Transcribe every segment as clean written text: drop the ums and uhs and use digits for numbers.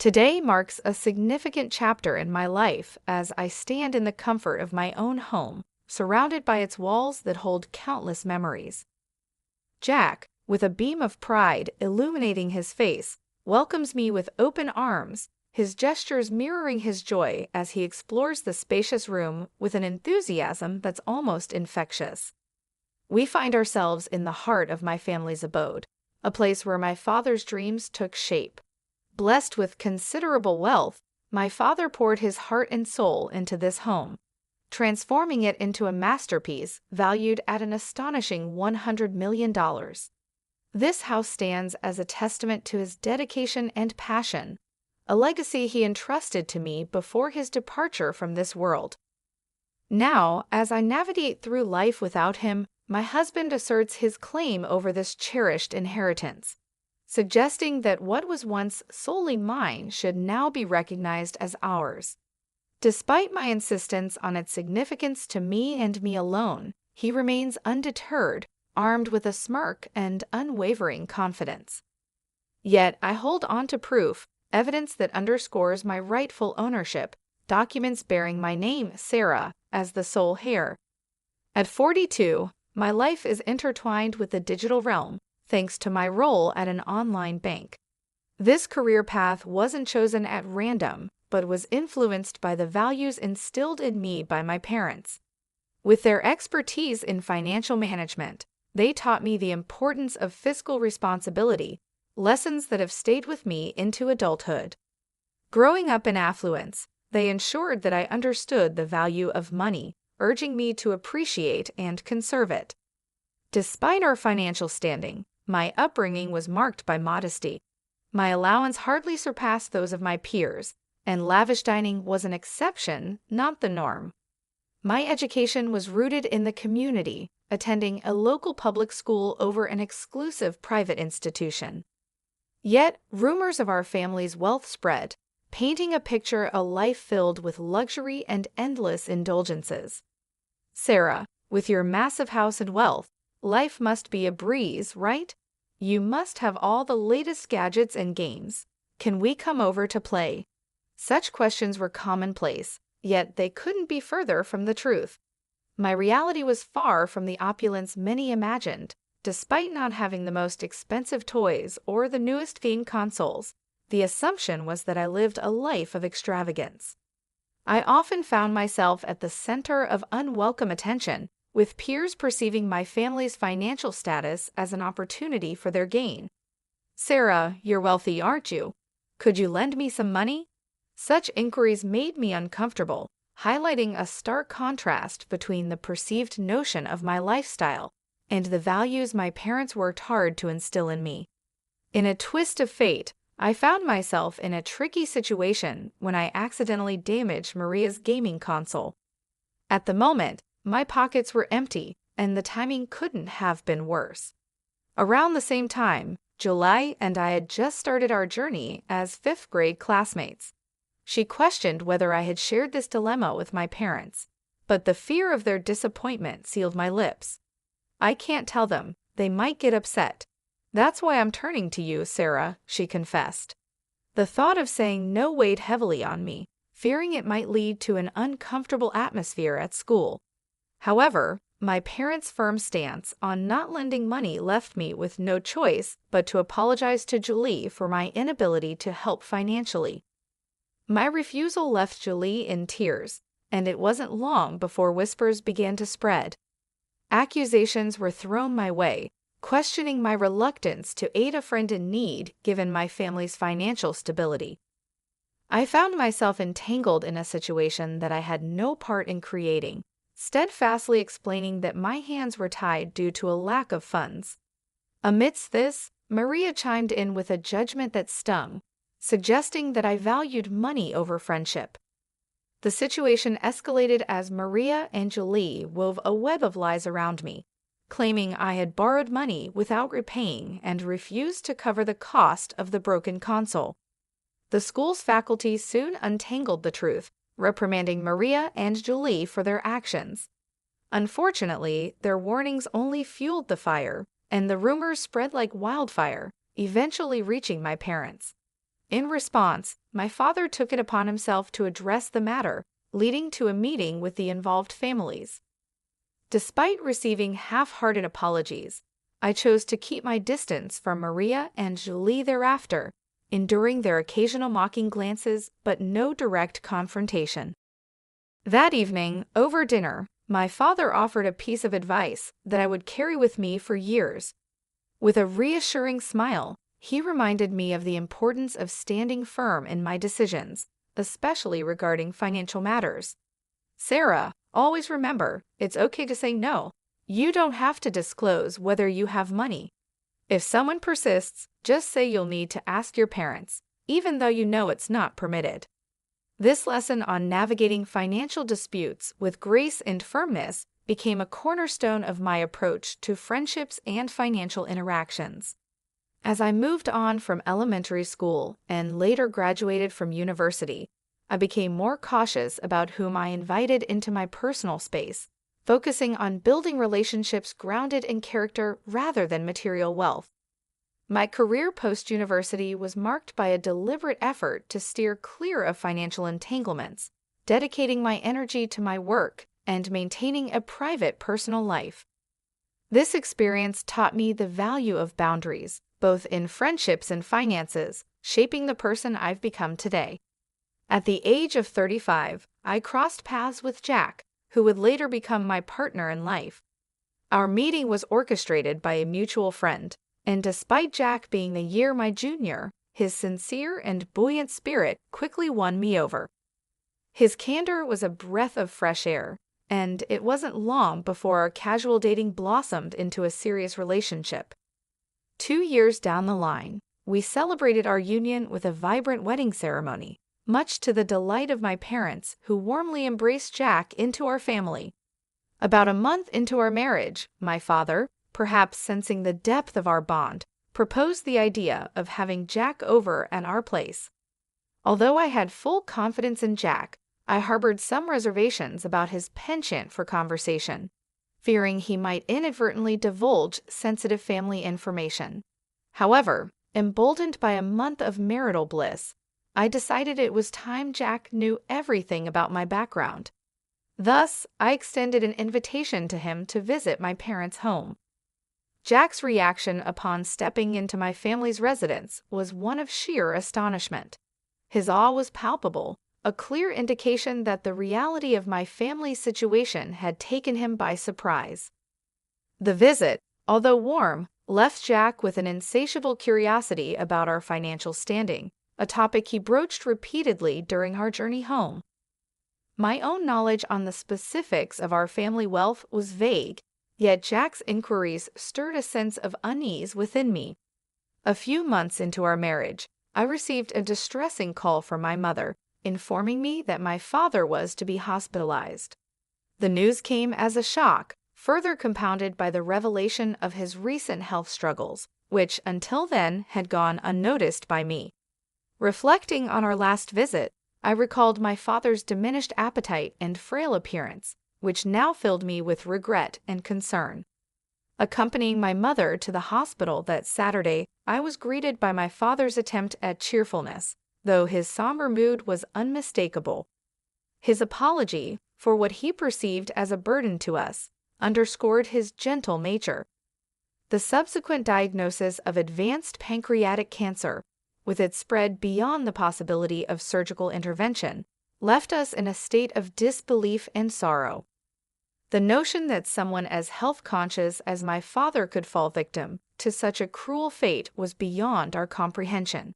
Today marks a significant chapter in my life as I stand in the comfort of my own home, surrounded by its walls that hold countless memories. Jack, with a beam of pride illuminating his face, welcomes me with open arms, his gestures mirroring his joy as he explores the spacious room with an enthusiasm that's almost infectious. We find ourselves in the heart of my family's abode, a place where my father's dreams took shape. Blessed with considerable wealth, my father poured his heart and soul into this home, transforming it into a masterpiece valued at an astonishing $100 million. This house stands as a testament to his dedication and passion, a legacy he entrusted to me before his departure from this world. Now, as I navigate through life without him, my husband asserts his claim over this cherished inheritance, suggesting that what was once solely mine should now be recognized as ours. Despite my insistence on its significance to me and me alone, he remains undeterred, armed with a smirk and unwavering confidence. Yet I hold on to proof, evidence that underscores my rightful ownership, documents bearing my name, Sarah, as the sole heir. At 42, my life is intertwined with the digital realm, thanks to my role at an online bank. This career path wasn't chosen at random, but was influenced by the values instilled in me by my parents. With their expertise in financial management, they taught me the importance of fiscal responsibility, lessons that have stayed with me into adulthood. Growing up in affluence, they ensured that I understood the value of money, urging me to appreciate and conserve it. Despite our financial standing, my upbringing was marked by modesty. My allowance hardly surpassed those of my peers, and lavish dining was an exception, not the norm. My education was rooted in the community, attending a local public school over an exclusive private institution. Yet, rumors of our family's wealth spread, painting a picture of a life filled with luxury and endless indulgences. Sarah, with your massive house and wealth, life must be a breeze, right? You must have all the latest gadgets and games. Can we come over to play? Such questions were commonplace, yet they couldn't be further from the truth. My reality was far from the opulence many imagined. Despite not having the most expensive toys or the newest game consoles, the assumption was that I lived a life of extravagance. I often found myself at the center of unwelcome attention, with peers perceiving my family's financial status as an opportunity for their gain. "Sarah, you're wealthy, aren't you? Could you lend me some money?" Such inquiries made me uncomfortable, highlighting a stark contrast between the perceived notion of my lifestyle and the values my parents worked hard to instill in me. In a twist of fate, I found myself in a tricky situation when I accidentally damaged Maria's gaming console. At the moment, my pockets were empty, and the timing couldn't have been worse. Around the same time, July and I had just started our journey as fifth-grade classmates. She questioned whether I had shared this dilemma with my parents, but the fear of their disappointment sealed my lips. "I can't tell them. They might get upset. That's why I'm turning to you, Sarah," she confessed. The thought of saying no weighed heavily on me, fearing it might lead to an uncomfortable atmosphere at school. However, my parents' firm stance on not lending money left me with no choice but to apologize to Julie for my inability to help financially. My refusal left Julie in tears, and it wasn't long before whispers began to spread. Accusations were thrown my way, questioning my reluctance to aid a friend in need given my family's financial stability. I found myself entangled in a situation that I had no part in creating, steadfastly explaining that my hands were tied due to a lack of funds. Amidst this, Maria chimed in with a judgment that stung, suggesting that I valued money over friendship. The situation escalated as Maria and Julie wove a web of lies around me, claiming I had borrowed money without repaying and refused to cover the cost of the broken console. The school's faculty soon untangled the truth, reprimanding Maria and Julie for their actions. Unfortunately, their warnings only fueled the fire, and the rumors spread like wildfire, eventually reaching my parents. In response, my father took it upon himself to address the matter, leading to a meeting with the involved families. Despite receiving half-hearted apologies, I chose to keep my distance from Maria and Julie thereafter, enduring their occasional mocking glances but no direct confrontation. That evening, over dinner, my father offered a piece of advice that I would carry with me for years. With a reassuring smile, he reminded me of the importance of standing firm in my decisions, especially regarding financial matters. "Sarah, always remember, it's okay to say no. You don't have to disclose whether you have money. If someone persists, just say you'll need to ask your parents, even though you know it's not permitted." This lesson on navigating financial disputes with grace and firmness became a cornerstone of my approach to friendships and financial interactions. As I moved on from elementary school and later graduated from university, I became more cautious about whom I invited into my personal space, focusing on building relationships grounded in character rather than material wealth. My career post-university was marked by a deliberate effort to steer clear of financial entanglements, dedicating my energy to my work and maintaining a private personal life. This experience taught me the value of boundaries, both in friendships and finances, shaping the person I've become today. At the age of 35, I crossed paths with Jack, who would later become my partner in life. Our meeting was orchestrated by a mutual friend, and despite Jack being a year my junior, his sincere and buoyant spirit quickly won me over. His candor was a breath of fresh air, and it wasn't long before our casual dating blossomed into a serious relationship. 2 years down the line, we celebrated our union with a vibrant wedding ceremony, much to the delight of my parents, who warmly embraced Jack into our family. About a month into our marriage, my father, perhaps sensing the depth of our bond, proposed the idea of having Jack over at our place. Although I had full confidence in Jack, I harbored some reservations about his penchant for conversation, fearing he might inadvertently divulge sensitive family information. However, emboldened by a month of marital bliss, I decided it was time Jack knew everything about my background. Thus, I extended an invitation to him to visit my parents' home. Jack's reaction upon stepping into my family's residence was one of sheer astonishment. His awe was palpable, a clear indication that the reality of my family's situation had taken him by surprise. The visit, although warm, left Jack with an insatiable curiosity about our financial standing, a topic he broached repeatedly during our journey home. My own knowledge on the specifics of our family wealth was vague, yet Jack's inquiries stirred a sense of unease within me. A few months into our marriage, I received a distressing call from my mother, informing me that my father was to be hospitalized. The news came as a shock, further compounded by the revelation of his recent health struggles, which until then had gone unnoticed by me. Reflecting on our last visit, I recalled my father's diminished appetite and frail appearance, which now filled me with regret and concern. Accompanying my mother to the hospital that Saturday, I was greeted by my father's attempt at cheerfulness, though his somber mood was unmistakable. His apology, for what he perceived as a burden to us, underscored his gentle nature. The subsequent diagnosis of advanced pancreatic cancer, with its spread beyond the possibility of surgical intervention, left us in a state of disbelief and sorrow. The notion that someone as health-conscious as my father could fall victim to such a cruel fate was beyond our comprehension.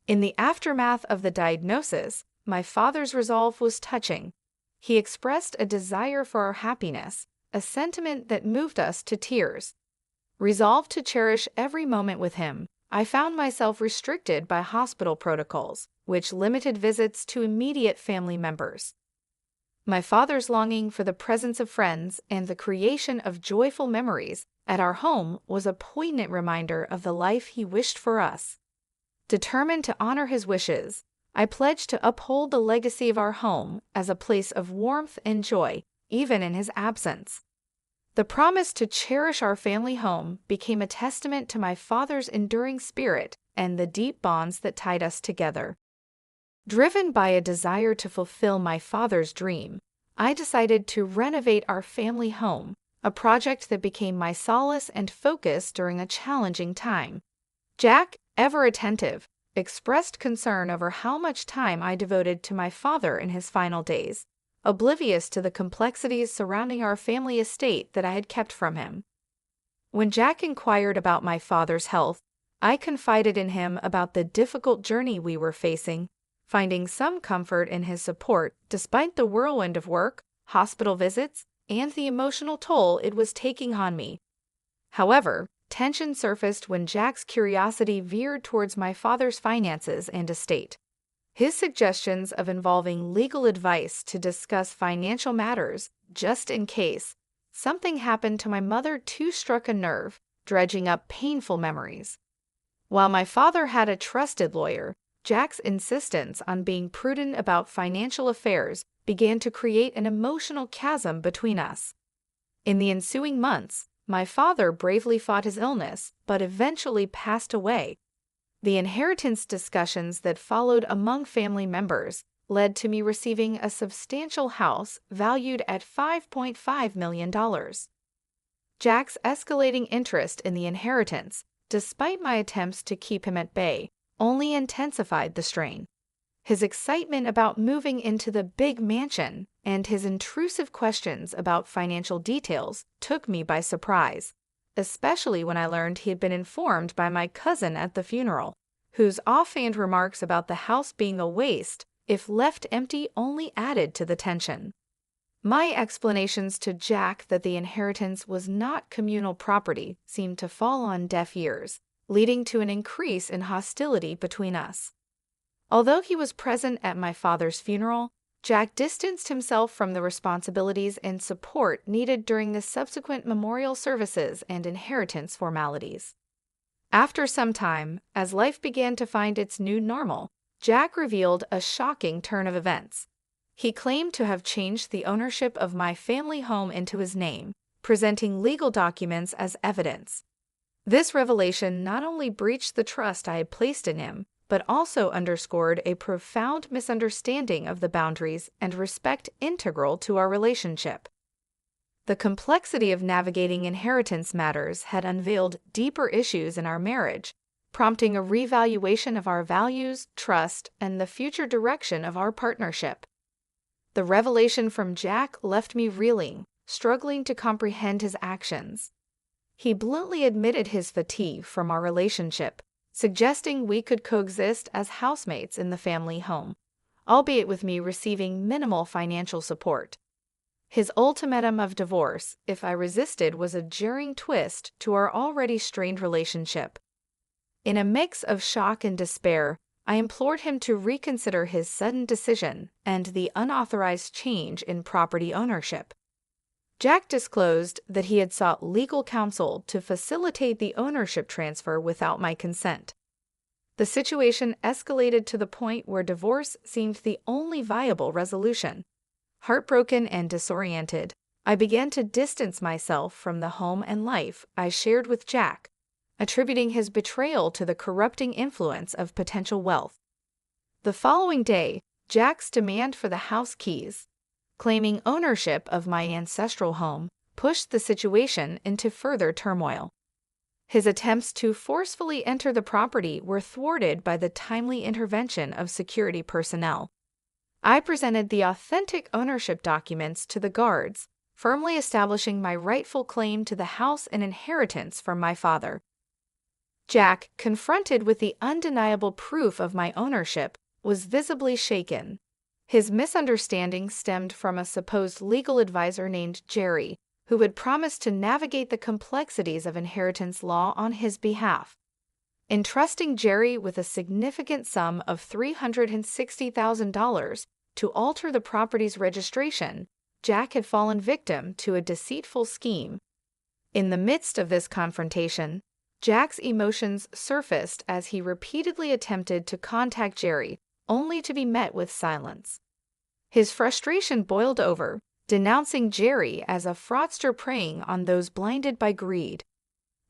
In the aftermath of the diagnosis, my father's resolve was touching. He expressed a desire for our happiness, a sentiment that moved us to tears. Resolved to cherish every moment with him, I found myself restricted by hospital protocols, which limited visits to immediate family members. My father's longing for the presence of friends and the creation of joyful memories at our home was a poignant reminder of the life he wished for us. Determined to honor his wishes, I pledged to uphold the legacy of our home as a place of warmth and joy, even in his absence. The promise to cherish our family home became a testament to my father's enduring spirit and the deep bonds that tied us together. Driven by a desire to fulfill my father's dream, I decided to renovate our family home, a project that became my solace and focus during a challenging time. Jack, ever attentive, expressed concern over how much time I devoted to my father in his final days, oblivious to the complexities surrounding our family estate that I had kept from him. When Jack inquired about my father's health, I confided in him about the difficult journey we were facing, finding some comfort in his support despite the whirlwind of work, hospital visits, and the emotional toll it was taking on me. However, tension surfaced when Jack's curiosity veered towards my father's finances and estate. His suggestions of involving legal advice to discuss financial matters, just in case something happened to my mother, too struck a nerve, dredging up painful memories. While my father had a trusted lawyer, Jack's insistence on being prudent about financial affairs began to create an emotional chasm between us. In the ensuing months, my father bravely fought his illness, but eventually passed away. The inheritance discussions that followed among family members led to me receiving a substantial house valued at $5.5 million. Jack's escalating interest in the inheritance, despite my attempts to keep him at bay, only intensified the strain. His excitement about moving into the big mansion and his intrusive questions about financial details took me by surprise, especially when I learned he had been informed by my cousin at the funeral, whose offhand remarks about the house being a waste if left empty only added to the tension. My explanations to Jack that the inheritance was not communal property seemed to fall on deaf ears, leading to an increase in hostility between us. Although he was present at my father's funeral, Jack distanced himself from the responsibilities and support needed during the subsequent memorial services and inheritance formalities. After some time, as life began to find its new normal, Jack revealed a shocking turn of events. He claimed to have changed the ownership of my family home into his name, presenting legal documents as evidence. This revelation not only breached the trust I had placed in him, but also underscored a profound misunderstanding of the boundaries and respect integral to our relationship. The complexity of navigating inheritance matters had unveiled deeper issues in our marriage, prompting a reevaluation of our values, trust, and the future direction of our partnership. The revelation from Jack left me reeling, struggling to comprehend his actions. He bluntly admitted his fatigue from our relationship, suggesting we could coexist as housemates in the family home, albeit with me receiving minimal financial support. His ultimatum of divorce, if I resisted, was a jarring twist to our already strained relationship. In a mix of shock and despair, I implored him to reconsider his sudden decision and the unauthorized change in property ownership. Jack disclosed that he had sought legal counsel to facilitate the ownership transfer without my consent. The situation escalated to the point where divorce seemed the only viable resolution. Heartbroken and disoriented, I began to distance myself from the home and life I shared with Jack, attributing his betrayal to the corrupting influence of potential wealth. The following day, Jack's demand for the house keys, claiming ownership of my ancestral home, pushed the situation into further turmoil. His attempts to forcefully enter the property were thwarted by the timely intervention of security personnel. I presented the authentic ownership documents to the guards, firmly establishing my rightful claim to the house and inheritance from my father. Jack, confronted with the undeniable proof of my ownership, was visibly shaken. His misunderstanding stemmed from a supposed legal advisor named Jerry, who had promised to navigate the complexities of inheritance law on his behalf. Entrusting Jerry with a significant sum of $360,000 to alter the property's registration, Jack had fallen victim to a deceitful scheme. In the midst of this confrontation, Jack's emotions surfaced as he repeatedly attempted to contact Jerry, only to be met with silence. His frustration boiled over, denouncing Jerry as a fraudster preying on those blinded by greed.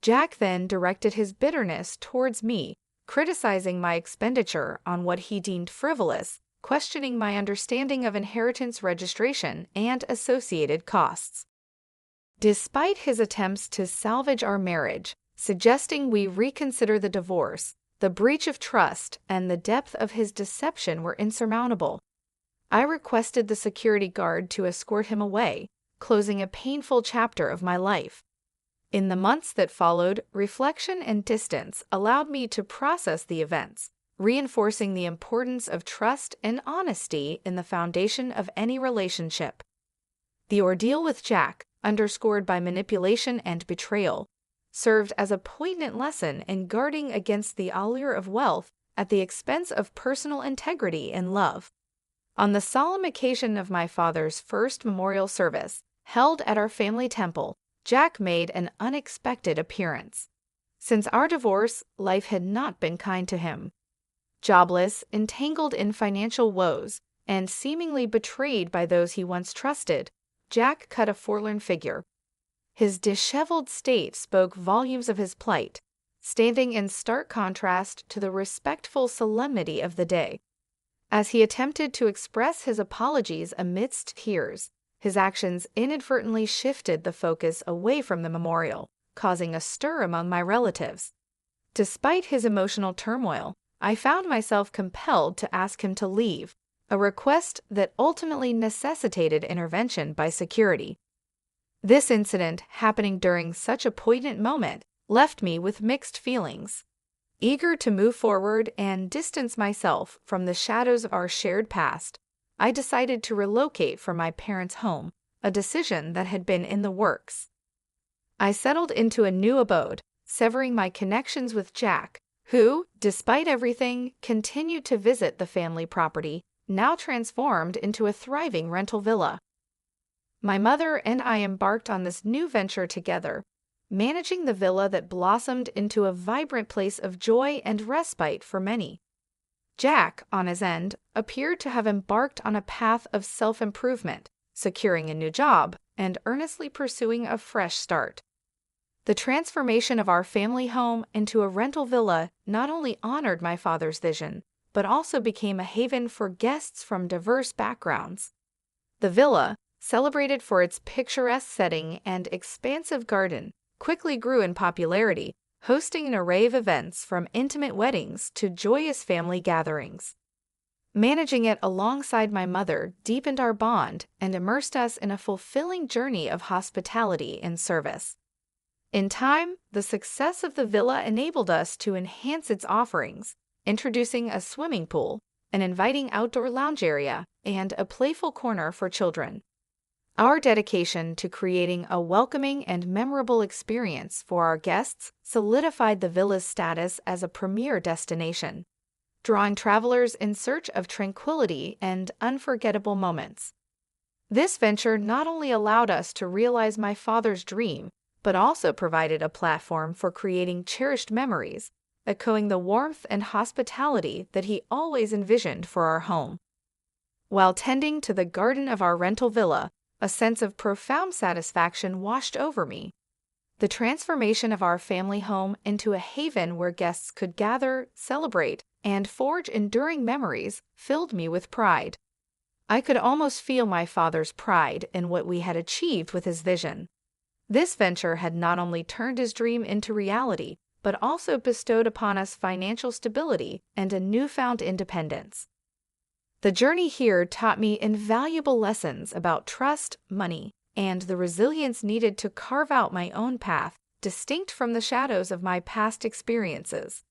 Jack then directed his bitterness towards me, criticizing my expenditure on what he deemed frivolous, questioning my understanding of inheritance registration and associated costs. Despite his attempts to salvage our marriage, suggesting we reconsider the divorce, the breach of trust and the depth of his deception were insurmountable. I requested the security guard to escort him away, closing a painful chapter of my life. In the months that followed, reflection and distance allowed me to process the events, reinforcing the importance of trust and honesty in the foundation of any relationship. The ordeal with Jack, underscored by manipulation and betrayal, served as a poignant lesson in guarding against the allure of wealth at the expense of personal integrity and love. On the solemn occasion of my father's first memorial service, held at our family temple, Jack made an unexpected appearance. Since our divorce, life had not been kind to him. Jobless, entangled in financial woes, and seemingly betrayed by those he once trusted, Jack cut a forlorn figure. His disheveled state spoke volumes of his plight, standing in stark contrast to the respectful solemnity of the day. As he attempted to express his apologies amidst tears, his actions inadvertently shifted the focus away from the memorial, causing a stir among my relatives. Despite his emotional turmoil, I found myself compelled to ask him to leave, a request that ultimately necessitated intervention by security. This incident, happening during such a poignant moment, left me with mixed feelings. Eager to move forward and distance myself from the shadows of our shared past, I decided to relocate from my parents' home, a decision that had been in the works. I settled into a new abode, severing my connections with Jack, who, despite everything, continued to visit the family property, now transformed into a thriving rental villa. My mother and I embarked on this new venture together, managing the villa that blossomed into a vibrant place of joy and respite for many. Jack, on his end, appeared to have embarked on a path of self-improvement, securing a new job and earnestly pursuing a fresh start. The transformation of our family home into a rental villa not only honored my father's vision, but also became a haven for guests from diverse backgrounds. The villa, celebrated for its picturesque setting and expansive garden, quickly grew in popularity, hosting an array of events from intimate weddings to joyous family gatherings. Managing it alongside my mother deepened our bond and immersed us in a fulfilling journey of hospitality and service. In time, the success of the villa enabled us to enhance its offerings, introducing a swimming pool, an inviting outdoor lounge area, and a playful corner for children. Our dedication to creating a welcoming and memorable experience for our guests solidified the villa's status as a premier destination, drawing travelers in search of tranquility and unforgettable moments. This venture not only allowed us to realize my father's dream, but also provided a platform for creating cherished memories, echoing the warmth and hospitality that he always envisioned for our home. While tending to the garden of our rental villa, a sense of profound satisfaction washed over me. The transformation of our family home into a haven where guests could gather, celebrate, and forge enduring memories filled me with pride. I could almost feel my father's pride in what we had achieved with his vision. This venture had not only turned his dream into reality, but also bestowed upon us financial stability and a newfound independence. The journey here taught me invaluable lessons about trust, money, and the resilience needed to carve out my own path, distinct from the shadows of my past experiences.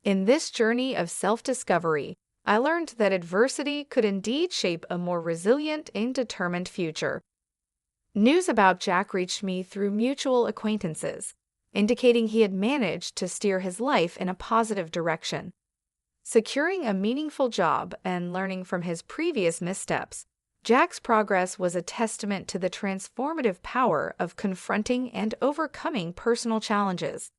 In this journey of self-discovery, I learned that adversity could indeed shape a more resilient and determined future. News about Jack reached me through mutual acquaintances, indicating he had managed to steer his life in a positive direction. Securing a meaningful job and learning from his previous missteps, Jack's progress was a testament to the transformative power of confronting and overcoming personal challenges.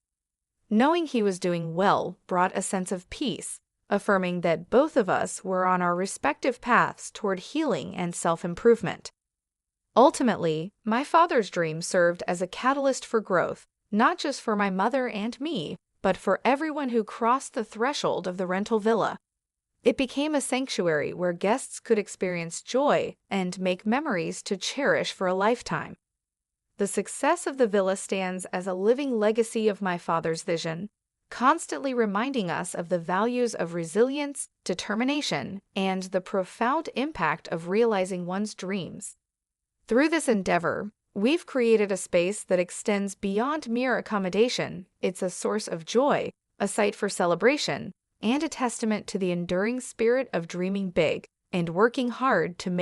Knowing he was doing well brought a sense of peace, affirming that both of us were on our respective paths toward healing and self-improvement. Ultimately, my father's dream served as a catalyst for growth, not just for my mother and me, but for everyone who crossed the threshold of the rental villa. It became a sanctuary where guests could experience joy and make memories to cherish for a lifetime. The success of the villa stands as a living legacy of my father's vision, constantly reminding us of the values of resilience, determination, and the profound impact of realizing one's dreams. Through this endeavor, we've created a space that extends beyond mere accommodation. It's a source of joy, a site for celebration, and a testament to the enduring spirit of dreaming big and working hard to make